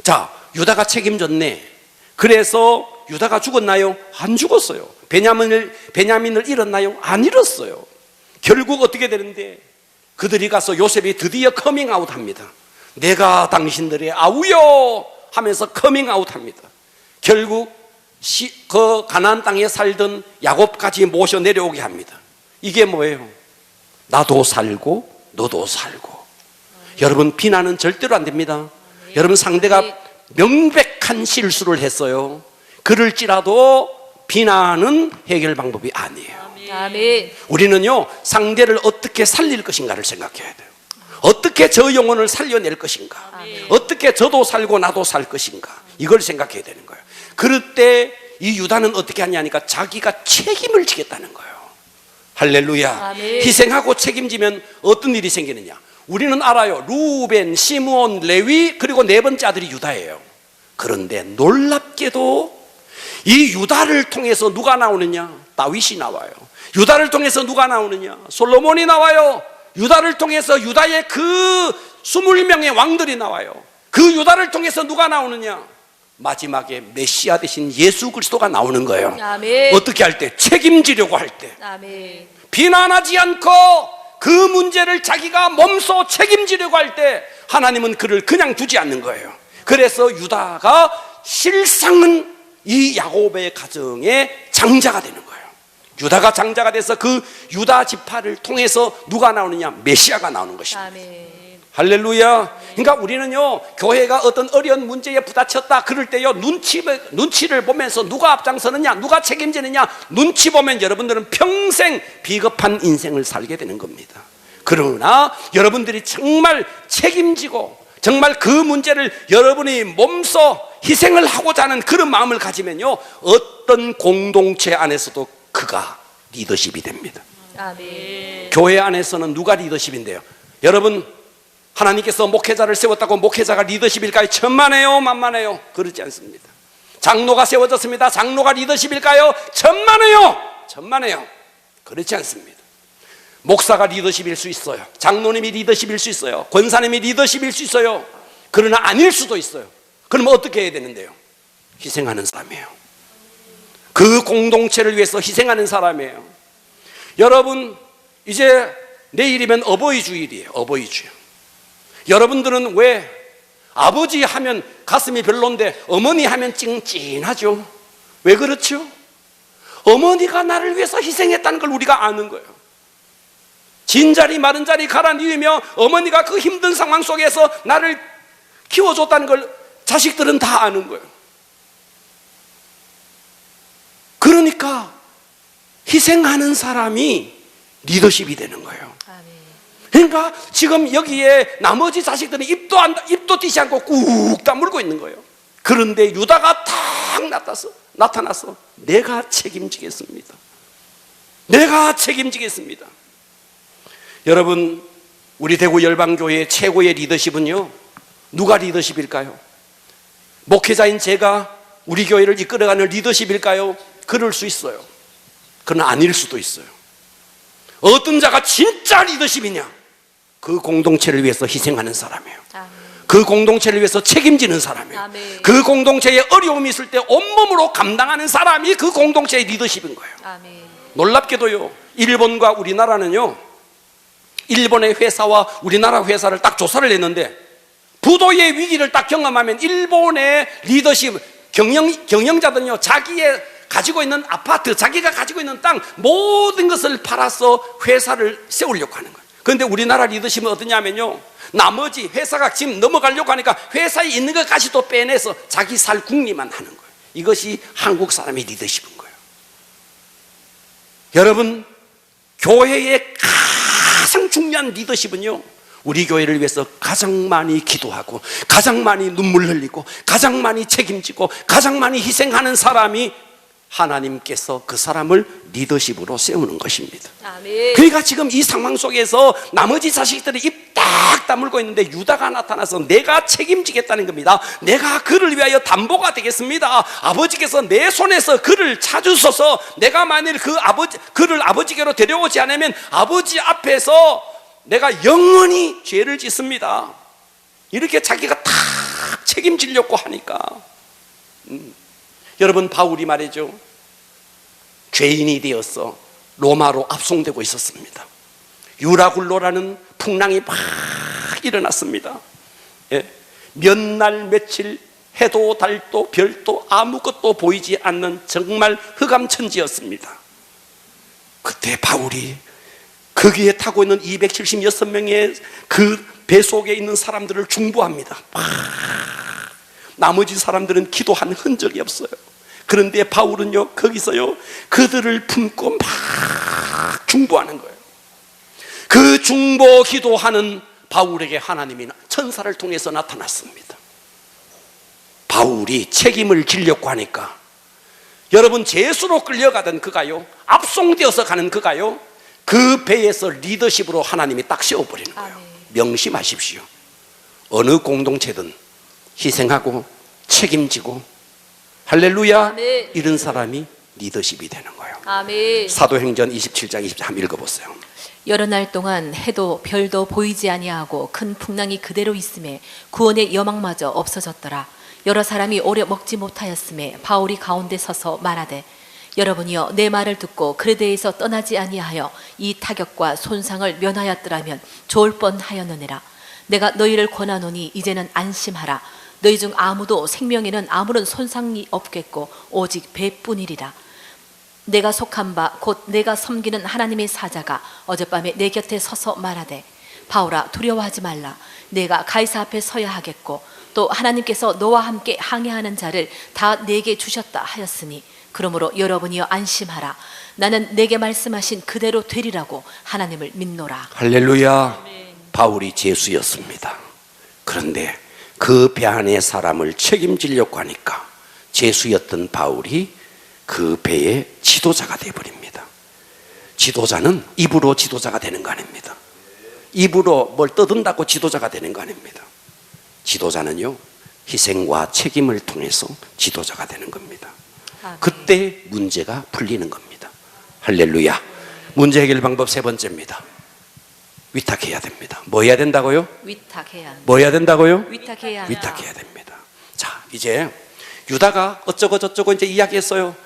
Speaker 1: 자, 유다가 책임졌네. 그래서 유다가 죽었나요? 안 죽었어요. 베냐민을 잃었나요? 안 잃었어요. 결국 어떻게 되는데 그들이 가서 요셉이 드디어 커밍아웃 합니다. 내가 당신들의 아우요 하면서 커밍아웃 합니다. 결국 그 가나안 땅에 살던 야곱까지 모셔 내려오게 합니다. 이게 뭐예요? 나도 살고 너도 살고. 여러분, 비난은 절대로 안 됩니다. 여러분, 상대가 명백한 실수를 했어요. 그럴지라도 비난은 해결 방법이 아니에요.
Speaker 2: 아멘.
Speaker 1: 우리는요, 상대를 어떻게 살릴 것인가를 생각해야 돼요. 어떻게 저 영혼을 살려낼 것인가, 어떻게 저도 살고 나도 살 것인가, 이걸 생각해야 되는 거예요. 그럴 때 이 유다는 어떻게 하냐니까 자기가 책임을 지겠다는 거예요. 할렐루야.
Speaker 2: 아멘.
Speaker 1: 희생하고 책임지면 어떤 일이 생기느냐. 우리는 알아요. 루벤, 시므온, 레위, 그리고 네 번째 아들이 유다예요. 그런데 놀랍게도 이 유다를 통해서 누가 나오느냐? 다윗이 나와요. 유다를 통해서 누가 나오느냐? 솔로몬이 나와요. 유다를 통해서 유다의 그 20명의 왕들이 나와요. 그 유다를 통해서 누가 나오느냐? 마지막에 메시아 대신 예수 그리스도가 나오는 거예요.
Speaker 2: 아멘.
Speaker 1: 어떻게 할 때? 책임지려고 할 때.
Speaker 2: 아멘.
Speaker 1: 비난하지 않고 그 문제를 자기가 몸소 책임지려고 할 때 하나님은 그를 그냥 두지 않는 거예요. 그래서 유다가 실상은 이 야곱의 가정의 장자가 되는 거예요. 유다가 장자가 돼서 그 유다 지파를 통해서 누가 나오느냐? 메시아가 나오는 것입니다.
Speaker 2: 아멘.
Speaker 1: 할렐루야. 그러니까 우리는요, 교회가 어떤 어려운 문제에 부딪혔다 그럴 때요, 눈치를 보면서 누가 앞장서느냐, 누가 책임지느냐, 눈치 보면 여러분들은 평생 비겁한 인생을 살게 되는 겁니다. 그러나 여러분들이 정말 책임지고 정말 그 문제를 여러분이 몸소 희생을 하고자 하는 그런 마음을 가지면요, 어떤 공동체 안에서도 그가 리더십이 됩니다.
Speaker 2: 아멘.
Speaker 1: 교회 안에서는 누가 리더십인데요? 여러분, 하나님께서 목회자를 세웠다고 목회자가 리더십일까요? 천만에요, 만만해요? 그렇지 않습니다. 장로가 세워졌습니다. 장로가 리더십일까요? 천만에요, 천만에요? 그렇지 않습니다. 목사가 리더십일 수 있어요. 장로님이 리더십일 수 있어요. 권사님이 리더십일 수 있어요. 그러나 아닐 수도 있어요. 그러면 어떻게 해야 되는데요? 희생하는 사람이에요. 그 공동체를 위해서 희생하는 사람이에요. 여러분, 이제 내일이면 어버이 주일이에요. 어버이 주일. 여러분들은 왜 아버지 하면 가슴이 별론데 어머니 하면 찡찡하죠? 왜 그렇죠? 어머니가 나를 위해서 희생했다는 걸 우리가 아는 거예요. 진자리 마른 자리 갈아뉘으며 어머니가 그 힘든 상황 속에서 나를 키워줬다는 걸 자식들은 다 아는 거예요. 그러니까 희생하는 사람이 리더십이 되는 거예요. 그러니까 지금 여기에 나머지 자식들은 입도 띄지 않고 꾹 다물고 있는 거예요. 그런데 유다가 탁 나타나서 내가 책임지겠습니다. 내가 책임지겠습니다. 여러분, 우리 대구 열방교회의 최고의 리더십은요, 누가 리더십일까요? 목회자인 제가 우리 교회를 이끌어가는 리더십일까요? 그럴 수 있어요. 그러나 아닐 수도 있어요. 어떤 자가 진짜 리더십이냐? 그 공동체를 위해서 희생하는 사람이에요.
Speaker 2: 아멘.
Speaker 1: 그 공동체를 위해서 책임지는 사람이에요.
Speaker 2: 아멘.
Speaker 1: 그 공동체에 어려움이 있을 때 온몸으로 감당하는 사람이 그 공동체의 리더십인 거예요.
Speaker 2: 아멘.
Speaker 1: 놀랍게도요, 일본과 우리나라는요, 일본의 회사와 우리나라 회사를 딱 조사를 했는데 부도의 위기를 딱 경험하면 일본의 리더십 경영자들은요, 자기의 가지고 있는 아파트, 자기가 가지고 있는 땅 모든 것을 팔아서 회사를 세우려고 하는 거예요. 그런데 우리나라 리더십은 어떠냐면요, 나머지 회사가 지금 넘어가려고 하니까 회사에 있는 것까지도 빼내서 자기 살 궁리만 하는 거예요. 이것이 한국 사람의 리더십인 거예요. 여러분, 교회의 가장 중요한 리더십은요, 우리 교회를 위해서 가장 많이 기도하고 가장 많이 눈물 흘리고 가장 많이 책임지고 가장 많이 희생하는 사람이 하나님께서 그 사람을 리더십으로 세우는 것입니다.
Speaker 2: 아멘.
Speaker 1: 그러니까 지금 이 상황 속에서 나머지 자식들이 입 딱 다물고 있는데 유다가 나타나서 내가 책임지겠다는 겁니다. 내가 그를 위하여 담보가 되겠습니다. 아버지께서 내 손에서 그를 찾으셔서 내가 만일 그를 아버지께로 데려오지 않으면 아버지 앞에서 내가 영원히 죄를 짓습니다. 이렇게 자기가 다 책임지려고 하니까 여러분, 바울이 말이죠, 죄인이 되어서 로마로 압송되고 있었습니다. 유라굴로라는 풍랑이 막 일어났습니다. 예. 몇 날 며칠 해도 달도 별도 아무것도 보이지 않는 정말 흑암천지였습니다. 그때 바울이 거기에 타고 있는 276명의 그 배 속에 있는 사람들을 중보합니다. 나머지 사람들은 기도한 흔적이 없어요. 그런데 바울은요, 거기서요, 그들을 품고 막 중보하는 거예요. 그 중보 기도하는 바울에게 하나님이 천사를 통해서 나타났습니다. 바울이 책임을 지려고 하니까, 여러분, 죄수로 끌려가던 그가요, 압송되어서 가는 그가요, 그 배에서 리더십으로 하나님이 딱 세워버리는 거예요.
Speaker 2: 아멘.
Speaker 1: 명심하십시오. 어느 공동체든 희생하고 책임지고, 할렐루야,
Speaker 2: 아멘.
Speaker 1: 이런 사람이 리더십이 되는 거예요.
Speaker 2: 아멘.
Speaker 1: 사도행전 27장 23 읽어보세요.
Speaker 3: 여러 날 동안 해도 별도 보이지 아니하고 큰 풍랑이 그대로 있음에 구원의 여망마저 없어졌더라. 여러 사람이 오래 먹지 못하였음에 바울이 가운데 서서 말하되, 여러분이여 내 말을 듣고 그레데에서 떠나지 아니하여 이 타격과 손상을 면하였더라면 좋을 뻔하였느니라. 내가 너희를 권하노니 이제는 안심하라. 너희 중 아무도 생명에는 아무런 손상이 없겠고 오직 배뿐이리라. 내가 속한 바 곧 내가 섬기는 하나님의 사자가 어젯밤에 내 곁에 서서 말하되, 바울아 두려워하지 말라. 내가 가이사 앞에 서야 하겠고 또 하나님께서 너와 함께 항해하는 자를 다 내게 주셨다 하였으니, 그러므로 여러분이여 안심하라. 나는 내게 말씀하신 그대로 되리라고 하나님을 믿노라.
Speaker 1: 할렐루야. 바울이 죄수였습니다. 그런데 그 배 안의 사람을 책임지려고 하니까 죄수였던 바울이 그 배의 지도자가 되어버립니다. 지도자는 입으로 지도자가 되는 거 아닙니다. 입으로 뭘 떠든다고 지도자가 되는 거 아닙니다. 지도자는요, 희생과 책임을 통해서 지도자가 되는 겁니다. 그때 문제가 풀리는 겁니다. 할렐루야. 문제 해결 방법 세 번째입니다. 위탁해야 됩니다. 뭐 해야 된다고요?
Speaker 3: 위탁해야 한다.
Speaker 1: 뭐 해야 된다고요?
Speaker 3: 위탁해야 한다.
Speaker 1: 위탁해야 됩니다. 자, 이제 유다가 어쩌고 저쩌고 이제 이야기했어요.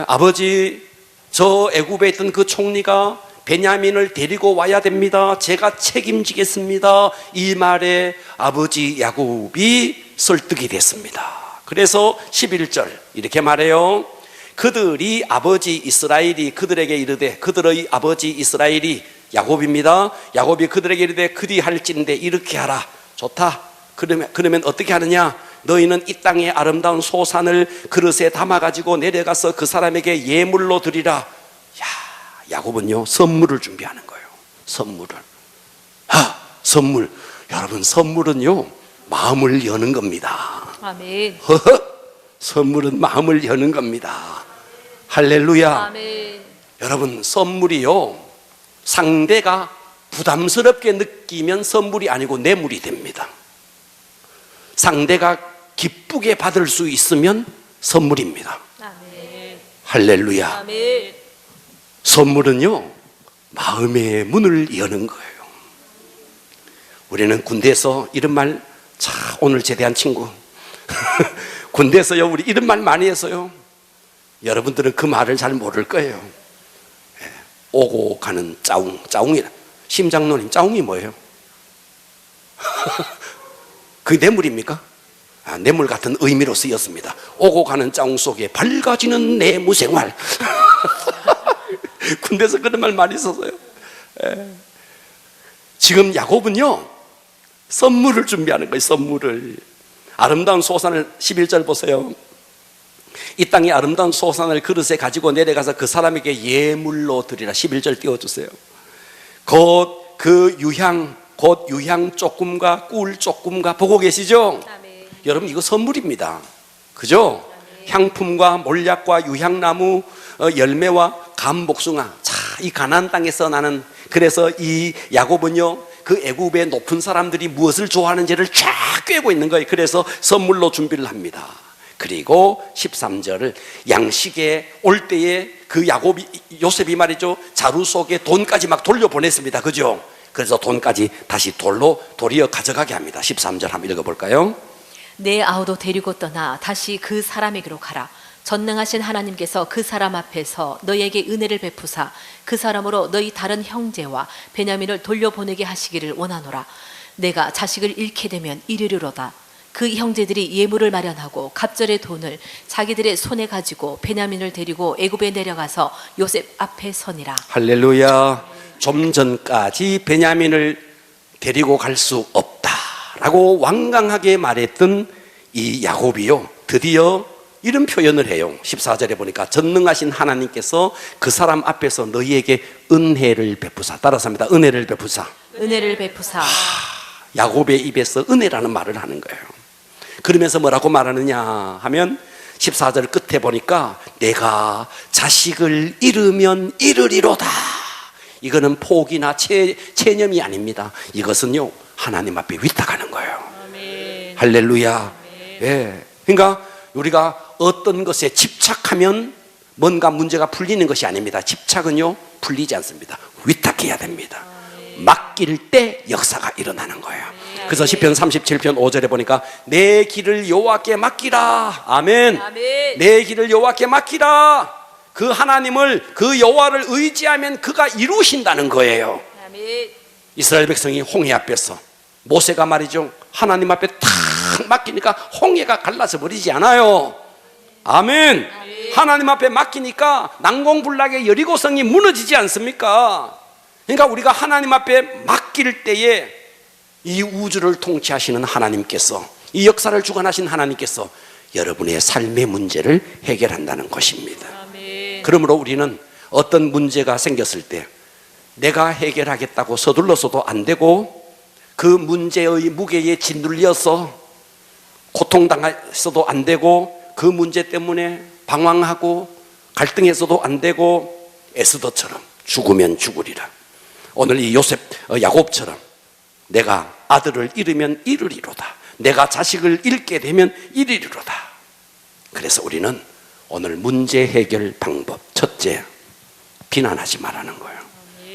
Speaker 1: 아버지, 저 애굽에 있던 그 총리가 베냐민을 데리고 와야 됩니다. 제가 책임지겠습니다. 이 말에 아버지 야곱이 설득이 됐습니다. 그래서 11절 이렇게 말해요. 그들이 아버지 이스라엘이 그들에게 이르되, 그들의 아버지 이스라엘이 야곱입니다. 야곱이 그들에게 이르되 그리 할진대 이렇게 하라. 좋다. 그러면 어떻게 하느냐? 너희는 이 땅의 아름다운 소산을 그릇에 담아가지고 내려가서 그 사람에게 예물로 드리라. 야, 야곱은요, 선물을 준비하는 거예요. 선물을. 선물. 여러분, 선물은요, 마음을 여는 겁니다.
Speaker 2: 아멘.
Speaker 1: 선물은 마음을 여는 겁니다. 할렐루야.
Speaker 2: 아멘.
Speaker 1: 여러분, 선물이요, 상대가 부담스럽게 느끼면 선물이 아니고 뇌물이 됩니다. 상대가 기쁘게 받을 수 있으면 선물입니다.
Speaker 2: 아멘.
Speaker 1: 할렐루야.
Speaker 2: 아멘.
Speaker 1: 선물은요, 마음의 문을 여는 거예요. 우리는 군대에서 이런 말, 오늘 제대한 친구 군대에서요, 우리 이런 말 많이 했어요. 여러분들은 그 말을 잘 모를 거예요. 오고 가는 짜웅, 짜웅이라. 심장노님, 짜웅이 뭐예요? 그게 뇌물입니까? 뇌물 같은 의미로 쓰였습니다. 오고 가는 짜웅 속에 밝아지는 내 무생활. 군대에서 그런 말 많이 썼어요. 지금 야곱은요, 선물을 준비하는 거예요. 선물을. 아름다운 소산을, 11절 보세요. 이 땅의 아름다운 소산을 그릇에 가지고 내려가서 그 사람에게 예물로 드리라. 11절 띄워주세요. 곧 유향 조금과 꿀 조금과 보고 계시죠?
Speaker 2: 아멘.
Speaker 1: 여러분, 이거 선물입니다. 그죠? 향품과 몰약과 유향나무, 열매와 감복숭아. 자, 이 가나안 땅에서 나는, 그래서 이 야곱은요, 그 애굽의 높은 사람들이 무엇을 좋아하는지를 쫙 꿰고 있는 거예요. 그래서 선물로 준비를 합니다. 그리고 13절을 양식에 올 때에 그 요셉이 말이죠, 자루 속에 돈까지 막 돌려보냈습니다. 그죠? 그래서 돈까지 다시 도리어 가져가게 합니다. 13절 한번 읽어볼까요?
Speaker 3: 내 아우도 데리고 떠나 다시 그 사람에게로 가라. 전능하신 하나님께서 그 사람 앞에서 너희에게 은혜를 베푸사 그 사람으로 너희 다른 형제와 베냐민을 돌려보내게 하시기를 원하노라. 내가 자식을 잃게 되면 이르리로다. 그 형제들이 예물을 마련하고 갑절의 돈을 자기들의 손에 가지고 베냐민을 데리고 애굽에 내려가서 요셉 앞에 서니라.
Speaker 1: 할렐루야. 좀 전까지 베냐민을 데리고 갈 수 없다라고 완강하게 말했던 이 야곱이요, 드디어 이런 표현을 해요. 14절에 보니까 전능하신 하나님께서 그 사람 앞에서 너희에게 은혜를 베푸사. 따라서 합니다. 은혜를 베푸사.
Speaker 3: 은혜를 베푸사.
Speaker 1: 야곱의 입에서 은혜라는 말을 하는 거예요. 그러면서 뭐라고 말하느냐 하면 14절 끝에 보니까 내가 자식을 잃으면 잃으리로다. 이거는 포기나 체념이 아닙니다. 이것은요, 하나님 앞에 위탁하는 거예요.
Speaker 2: 아멘.
Speaker 1: 할렐루야. 예. 그러니까 우리가 어떤 것에 집착하면 뭔가 문제가 풀리는 것이 아닙니다. 집착은요, 풀리지 않습니다. 위탁해야 됩니다. 맡길 때 역사가 일어나는 거예요. 그래서 시편 37편 5절에 보니까 내 길을 여호와께 맡기라. 아멘.
Speaker 2: 아멘.
Speaker 1: 내 길을 여호와께 맡기라. 그 하나님을, 그 여호와를 의지하면 그가 이루신다는 거예요.
Speaker 2: 아멘.
Speaker 1: 이스라엘 백성이 홍해 앞에서 모세가 말이죠, 하나님 앞에 탁 맡기니까 홍해가 갈라져 버리지 않아요. 아멘. 하나님 앞에 맡기니까 난공불락의 여리고성이 무너지지 않습니까? 그러니까 우리가 하나님 앞에 맡길 때에 이 우주를 통치하시는 하나님께서, 이 역사를 주관하신 하나님께서 여러분의 삶의 문제를 해결한다는 것입니다.
Speaker 2: 아멘.
Speaker 1: 그러므로 우리는 어떤 문제가 생겼을 때 내가 해결하겠다고 서둘러서도 안 되고, 그 문제의 무게에 짓눌려서 고통당해서도 안 되고, 그 문제 때문에 방황하고 갈등해서도 안 되고, 에스더처럼 죽으면 죽으리라. 오늘 이 야곱처럼 내가 아들을 잃으면 잃으리로다. 내가 자식을 잃게 되면 잃으리로다. 그래서 우리는 오늘 문제 해결 방법, 첫째, 비난하지 말라는 거예요.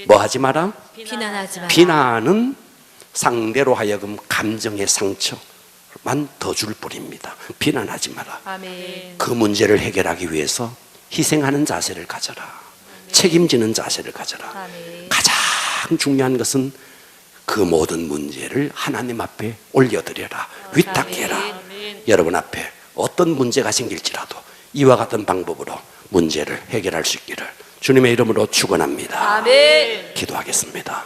Speaker 1: 뭐 하지 마라?
Speaker 3: 비난하지 마라.
Speaker 1: 비난은 상대로 하여금 감정의 상처만 더 줄 뿐입니다. 비난하지 마라.
Speaker 2: 아멘.
Speaker 1: 그 문제를 해결하기 위해서 희생하는 자세를 가져라. 책임지는 자세를 가져라.
Speaker 2: 아멘.
Speaker 1: 가장 중요한 것은 그 모든 문제를 하나님 앞에 올려드려라. 위탁해라.
Speaker 2: 아멘.
Speaker 1: 여러분 앞에 어떤 문제가 생길지라도 이와 같은 방법으로 문제를 해결할 수 있기를 주님의 이름으로 축원합니다.
Speaker 2: 아멘.
Speaker 1: 기도하겠습니다.